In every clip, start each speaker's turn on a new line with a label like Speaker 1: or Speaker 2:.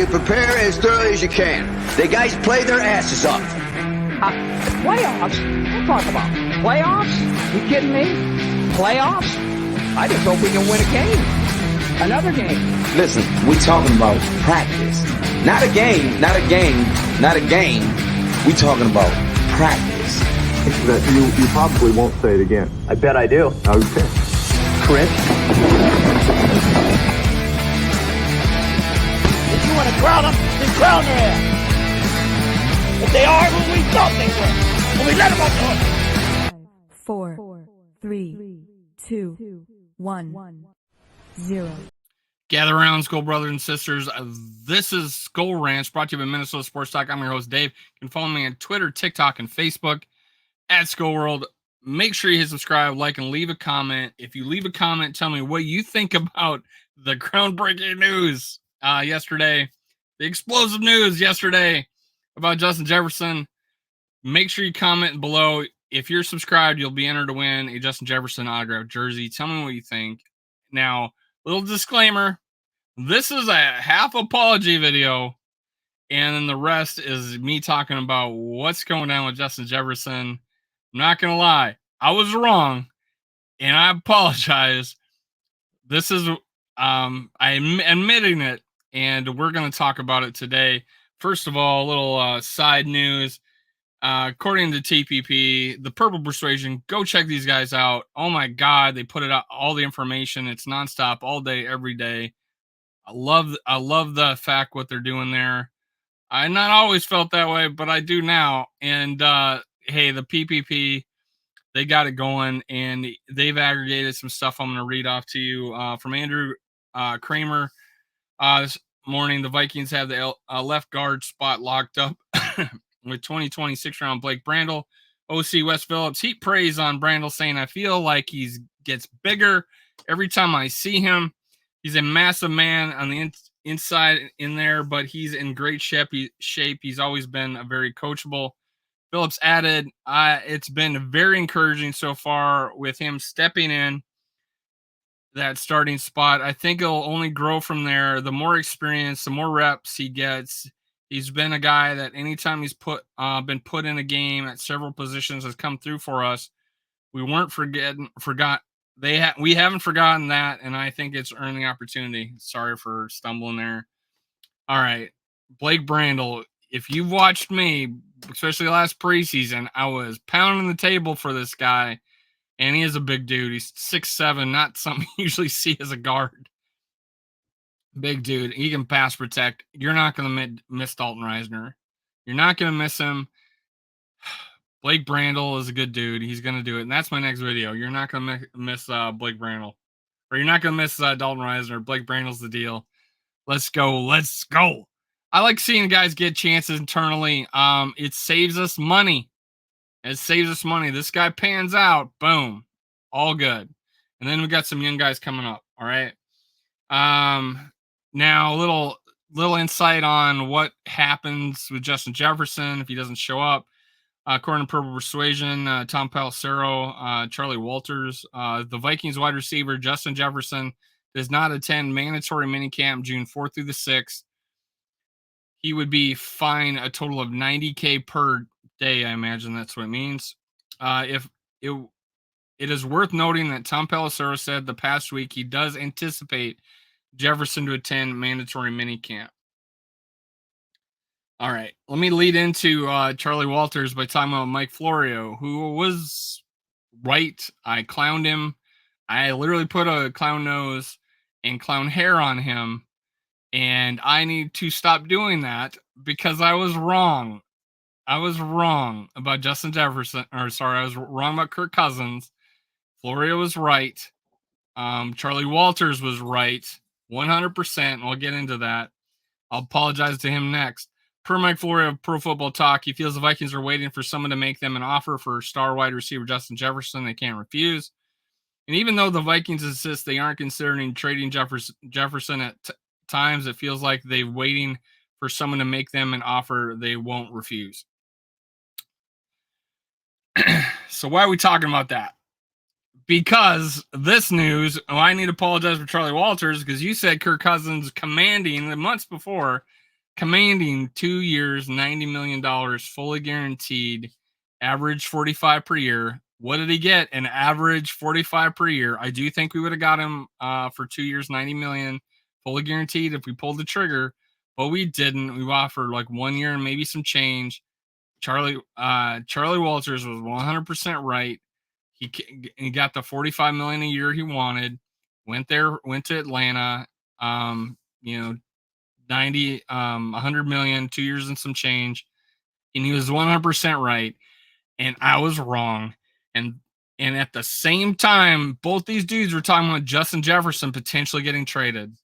Speaker 1: you prepare as thoroughly as you can. The guys play their asses off.
Speaker 2: Playoffs? Don't talk about playoffs. You kidding me? Playoffs? I just hope we can win a game. Another game.
Speaker 3: Listen, we're talking about practice. Not a game, not a game, not a game. We're talking about practice.
Speaker 4: That you probably won't say it again.
Speaker 5: I bet I do.
Speaker 4: Okay.
Speaker 5: Chris?
Speaker 2: If you want to crown them, then crown their ass. But they are who we thought they were. And we let them off the hook.
Speaker 6: 5, 4, 3, 2, 1, 0.
Speaker 7: Gather around, Skull brothers and sisters. This is Skull Ranch, brought to you by Minnesota Sports Talk. I'm your host, Dave. You can follow me on Twitter, TikTok, and Facebook at Skull World. Make sure you hit subscribe, like, and leave a comment. If you leave a comment, tell me what you think about the groundbreaking news yesterday, the explosive news yesterday about Justin Jefferson. Make sure you comment below. If you're subscribed, you'll be entered to win a Justin Jefferson autographed jersey. Tell me what you think. Now, little disclaimer. This is a half apology video, and then the rest is me talking about what's going on with Justin Jefferson. I'm not going to lie. I was wrong, and I apologize. This is, I'm admitting it, and we're going to talk about it today. First of all, a little side news. According to TPP, the Purple Persuasion, go check these guys out. Oh my God, they put it out, all the information. It's nonstop, all day, every day. I love the fact what they're doing there. I not always felt that way, but I do now. And hey, the PPP, they got it going, and they've aggregated some stuff I'm going to read off to you from Andrew Kramer. This morning, the Vikings have the left guard spot locked up with 2020 6th-round Blake Brandel. OC Wes Phillips, heat praise on Brandel, saying, I feel like he gets bigger every time I see him. He's a massive man on the inside in there, but he's in great shape. He's always been very coachable. Phillips added, it's been very encouraging so far with him stepping in that starting spot. I think it'll only grow from there. The more experience, the more reps he gets. He's been a guy that anytime he's been put in a game at several positions has come through for us. We weren't we haven't forgotten that, and I think it's earned the opportunity. Sorry for stumbling there. All right, Blake Brandel. If you've watched me, especially last preseason, I was pounding the table for this guy, and he is a big dude. He's 6'7", not something you usually see as a guard. Big dude. He can pass protect. You're not going to miss Dalton Reisner. You're not going to miss him. Blake Brandel is a good dude. He's going to do it. And that's my next video. You're not going to miss Blake Brandel. Or you're not going to miss Dalton Reisner. Blake Brandel's the deal. Let's go. Let's go. I like seeing guys get chances internally. It saves us money. It saves us money. This guy pans out. Boom. All good. And then we got some young guys coming up. All right. Now, a little insight on what happens with Justin Jefferson if he doesn't show up. According to Purple Persuasion, Tom Pelissero, Charlie Walters, the Vikings wide receiver Justin Jefferson does not attend mandatory minicamp June 4th through the 6th. He would be fined a total of $90,000 per day. I imagine that's what it means. It is worth noting that Tom Pelissero said the past week he does anticipate Jefferson to attend mandatory minicamp. All right, let me lead into Charlie Walters by talking about Mike Florio, who was right. I clowned him. I literally put a clown nose and clown hair on him, and I need to stop doing that because I was wrong. I was wrong about Justin Jefferson, I was wrong about Kirk Cousins. Florio was right. Charlie Walters was right, 100%. We'll get into that. I'll apologize to him next. Per Mike Florio of Pro Football Talk, he feels the Vikings are waiting for someone to make them an offer for star wide receiver Justin Jefferson. They can't refuse. And even though the Vikings insist they aren't considering trading Jefferson at times, it feels like they're waiting for someone to make them an offer they won't refuse. So why are we talking about that? Because this news, I need to apologize for Charlie Walters because you said Kirk Cousins commanding the months before commanding 2 years, $90 million, fully guaranteed, average 45 per year. What did he get? An average 45 per year. I do think we would have got him for 2 years, 90 million, fully guaranteed if we pulled the trigger, but we didn't. We offered like 1 year and maybe some change. Charlie Walters was 100% right. He got the 45 million a year he wanted. Went to Atlanta. 100 million, 2 years and some change, and he was 100% right, and I was wrong. And at the same time, both these dudes were talking about Justin Jefferson potentially getting traded.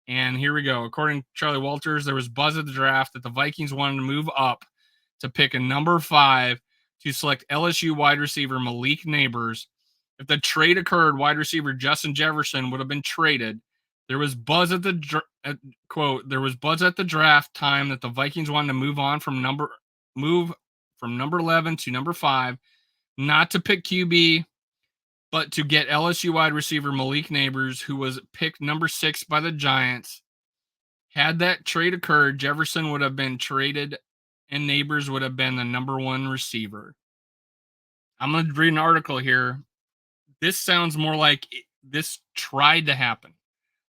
Speaker 7: And here we go. According to Charlie Walters, there was buzz at the draft that the Vikings wanted to move up to pick a number 5 to select LSU wide receiver Malik Neighbors. If the trade occurred, wide receiver Justin Jefferson would have been traded. There was buzz at the quote. There was buzz at the draft time that the Vikings wanted to move from number 11 to number 5, not to pick QB, but to get LSU wide receiver Malik Neighbors, who was picked number 6 by the Giants. Had that trade occurred, Jefferson would have been traded, and Neighbors would have been the number 1 receiver. I'm going to read an article here. This sounds more like this tried to happen.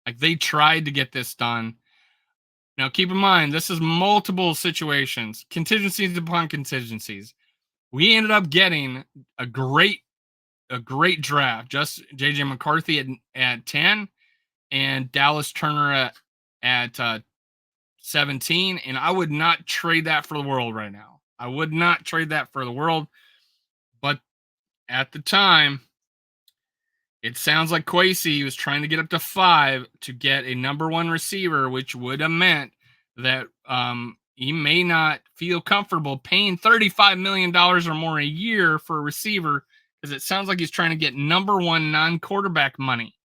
Speaker 7: Like they tried to get this done. Now, keep in mind, this is multiple situations, contingencies upon contingencies. We ended up getting a great draft. Just J.J. McCarthy at 10 and Dallas Turner at 17. And I would not trade that for the world right now. I would not trade that for the world. But at the time, it sounds like Kwesi was trying to get up to 5 to get a number 1 receiver, which would have meant that he may not feel comfortable paying $35 million or more a year for a receiver, because it sounds like he's trying to get number 1 non-quarterback money.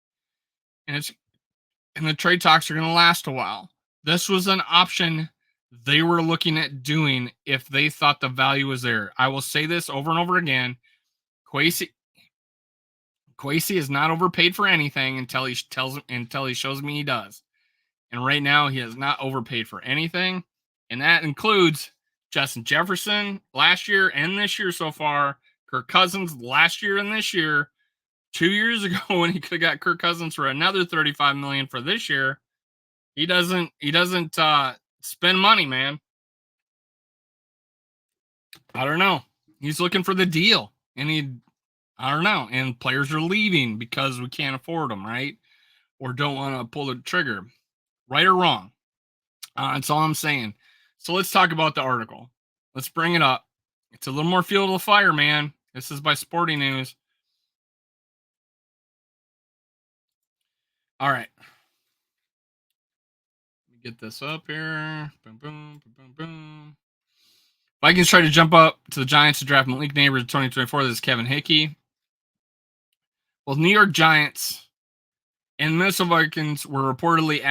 Speaker 7: And the trade talks are going to last a while. This was an option they were looking at doing if they thought the value was there. I will say this over and over again. Kwesi is not overpaid for anything until he shows me he does. And right now he is not overpaid for anything. And that includes Justin Jefferson last year and this year so far, Kirk Cousins last year and this year, 2 years ago when he could have got Kirk Cousins for another $35 million for this year. He doesn't spend money, man. I don't know. He's looking for the deal, and I don't know. And players are leaving because we can't afford them, right? Or don't want to pull the trigger. Right or wrong? That's all I'm saying. So let's talk about the article. Let's bring it up. It's a little more fuel to the fire, man. This is by Sporting News. All right. Let me get this up here. Boom, boom, boom, boom, boom. Vikings try to jump up to the Giants to draft Malik Neighbors in 2024. This is Kevin Hickey. Well, New York Giants and Minnesota Vikings were reportedly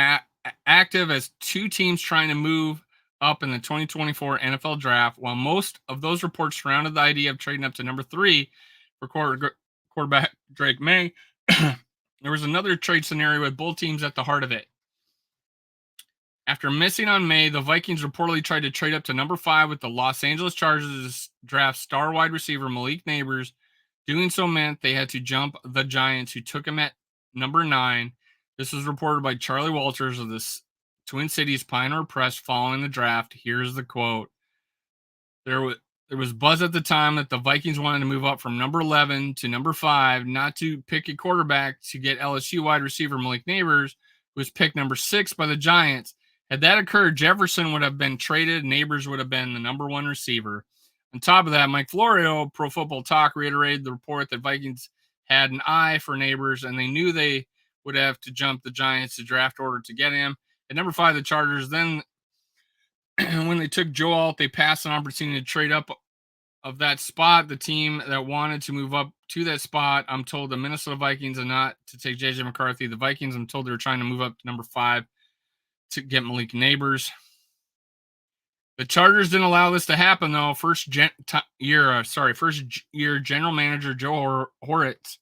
Speaker 7: active as 2 teams trying to move up in the 2024 NFL draft, while most of those reports surrounded the idea of trading up to number 3 for quarterback Drake May. There was another trade scenario with both teams at the heart of it. After missing on May, the Vikings reportedly tried to trade up to number 5 with the Los Angeles Chargers to draft star wide receiver Malik Neighbors. Doing so meant they had to jump the Giants, who took him at number 9. This was reported by Charlie Walters of the Twin Cities Pioneer Press following the draft. Here's the quote. There was buzz at the time that the Vikings wanted to move up from number 11 to number 5, not to pick a quarterback, to get LSU wide receiver Malik Neighbors, who was picked number 6 by the Giants. Had that occurred, Jefferson would have been traded. Neighbors would have been the number 1 receiver. On top of that, Mike Florio, Pro Football Talk, reiterated the report that Vikings had an eye for Neighbors, and they knew they would have to jump the Giants to draft order to get him. At number 5, the Chargers, then when they took Joe Alt, they passed an opportunity to trade up of that spot. The team that wanted to move up to that spot, I'm told the Minnesota Vikings, and not to take J.J. McCarthy. The Vikings, I'm told they were trying to move up to number 5 to get Malik Neighbors. The Chargers didn't allow this to happen, though. First year general manager Joe Horitz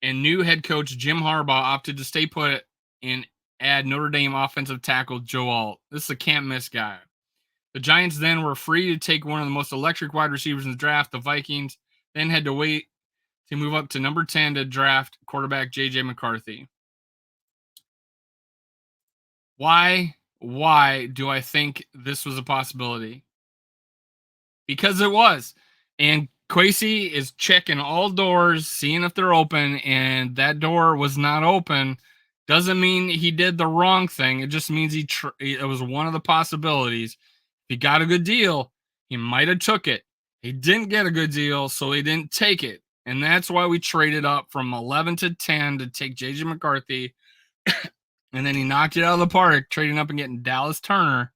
Speaker 7: and new head coach Jim Harbaugh opted to stay put in add Notre Dame offensive tackle Joe Alt. This is a can't miss guy. The Giants then were free to take one of the most electric wide receivers in the draft. The Vikings then had to wait to move up to number 10 to draft quarterback J.J. McCarthy. Why do I think this was a possibility? Because it was. And Kwesi is checking all doors, seeing if they're open, and that door was not open. Doesn't mean he did the wrong thing. It just means it was one of the possibilities. If he got a good deal, he might have took it. He didn't get a good deal, so he didn't take it. And that's why we traded up from 11 to 10 to take J.J. McCarthy. And then he knocked it out of the park, trading up and getting Dallas Turner.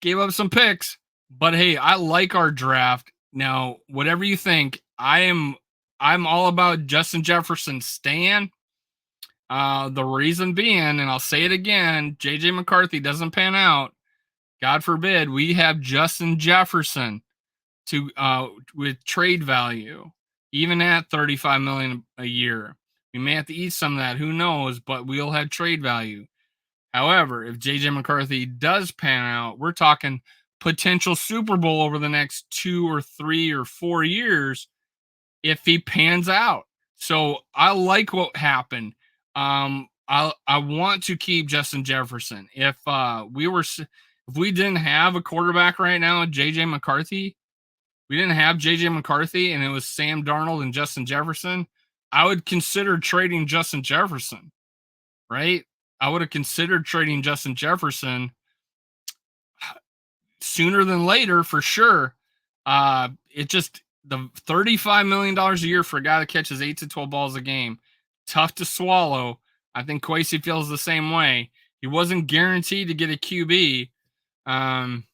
Speaker 7: Gave up some picks. But hey, I like our draft. Now, whatever you think, I'm all about Justin Jefferson staying. The reason being, and I'll say it again, J.J. McCarthy doesn't pan out. God forbid, we have Justin Jefferson to with trade value, even at $35 million a year. We may have to eat some of that, who knows, but we'll have trade value. However, if J.J. McCarthy does pan out, we're talking potential Super Bowl over the next 2 or 3 or 4 years if he pans out. So I like what happened. I want to keep Justin Jefferson. If we didn't have a quarterback right now, J.J. McCarthy, we didn't have J.J. McCarthy and it was Sam Darnold and Justin Jefferson, I would consider trading Justin Jefferson, right? I would have considered trading Justin Jefferson sooner than later for sure. It just, the $35 million a year for a guy that catches 8 to 12 balls a game, tough to swallow. I think Kwesi feels the same way. He wasn't guaranteed to get a QB. And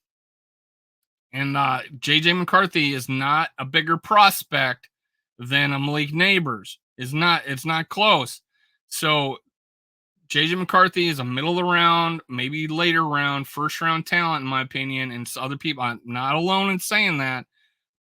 Speaker 7: J.J. McCarthy is not a bigger prospect than a Malik Neighbors. It's not close. So J.J. McCarthy is a middle of the round, maybe later round, first round talent, in my opinion. And other people, I'm not alone in saying that,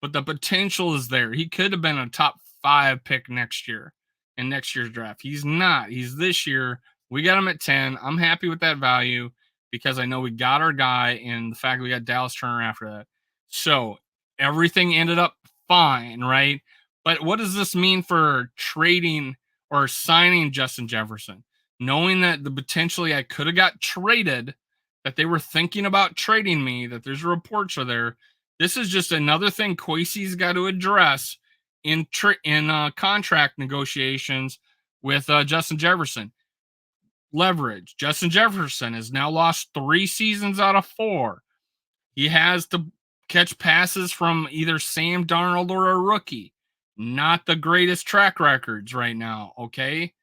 Speaker 7: but the potential is there. He could have been a top 5 pick next year in next year's draft. He's not. He's this year. We got him at 10. I'm happy with that value because I know we got our guy and the fact we got Dallas Turner after that. So everything ended up fine, right? But what does this mean for trading or signing Justin Jefferson? Knowing that potentially I could have got traded, that they were thinking about trading me, that there's reports are there. This is just another thing Kwesi's got to address in contract negotiations with Justin Jefferson. Leverage. Justin Jefferson has now lost 3 seasons out of 4. He has to catch passes from either Sam Darnold or a rookie. Not the greatest track records right now, okay?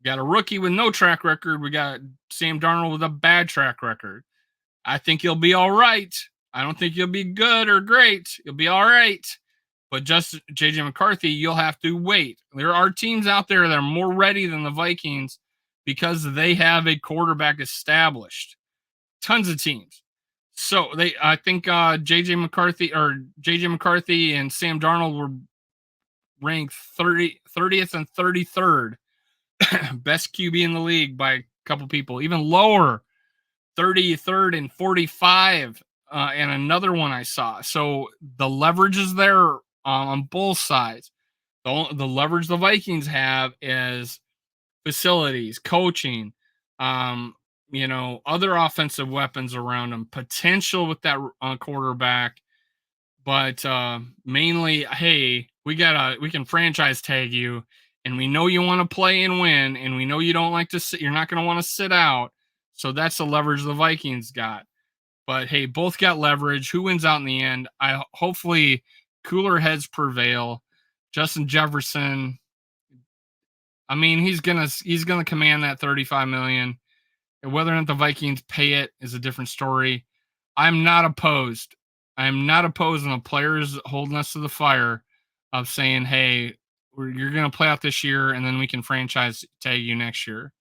Speaker 7: Got a rookie with no track record. We got Sam Darnold with a bad track record. I think he'll be all right. I don't think he'll be good or great. He'll be all right. But just J.J. McCarthy, you'll have to wait. There are teams out there that are more ready than the Vikings because they have a quarterback established. Tons of teams. So I think J.J. McCarthy and Sam Darnold were ranked 30th and 33rd. Best QB in the league by a couple people, even lower, 33rd and 45, and another one I saw. So the leverage is there on both sides. The leverage the Vikings have is facilities, coaching, other offensive weapons around them, potential with that quarterback, but mainly, hey, we can franchise tag you. And we know you want to play and win, and we know you don't like to sit. You're not going to want to sit out. So that's the leverage the Vikings got. But hey, both got leverage. Who wins out in the end? Hopefully cooler heads prevail. Justin Jefferson, I mean, he's gonna command that $35 million. And whether or not the Vikings pay it is a different story. I'm not opposed. I'm not opposed on the players holding us to the fire of saying, hey, you're going to play out this year and then we can franchise tag you next year.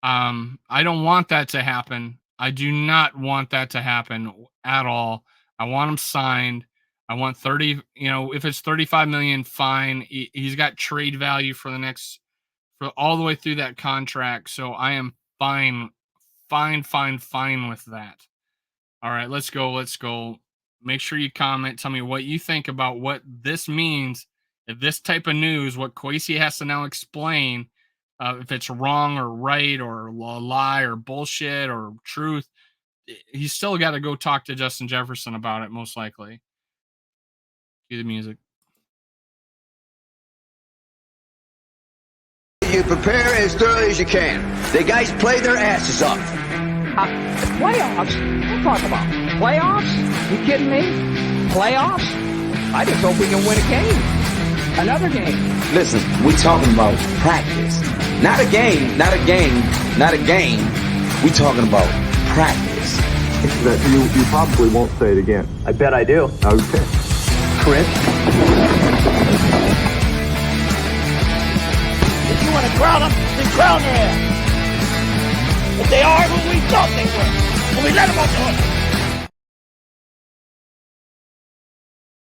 Speaker 7: I don't want that to happen. I do not want that to happen at all. I want him signed. I want 30, if it's 35 million, fine. He's got trade value for all the way through that contract. So I am fine with that. All right, let's go. Make sure you comment. Tell me what you think about what this means. If this type of news, what Kwesi has to now explain, if it's wrong or right or a lie or bullshit or truth, he's still got to go talk to Justin Jefferson about it, most likely. Cue the music.
Speaker 1: You prepare as thoroughly as you can. The guys play their asses off.
Speaker 2: Playoffs? Don't talk about playoffs. You kidding me? Playoffs? I just hope we can win a game. Another game.
Speaker 3: Listen, we talking about practice. Not a game. We talking about practice.
Speaker 4: That you probably won't say it again.
Speaker 1: I bet I do.
Speaker 4: Okay.
Speaker 1: Chris?
Speaker 5: If you want to crown them, then crown their ass. But they are who we thought they were. And we let them off the hook.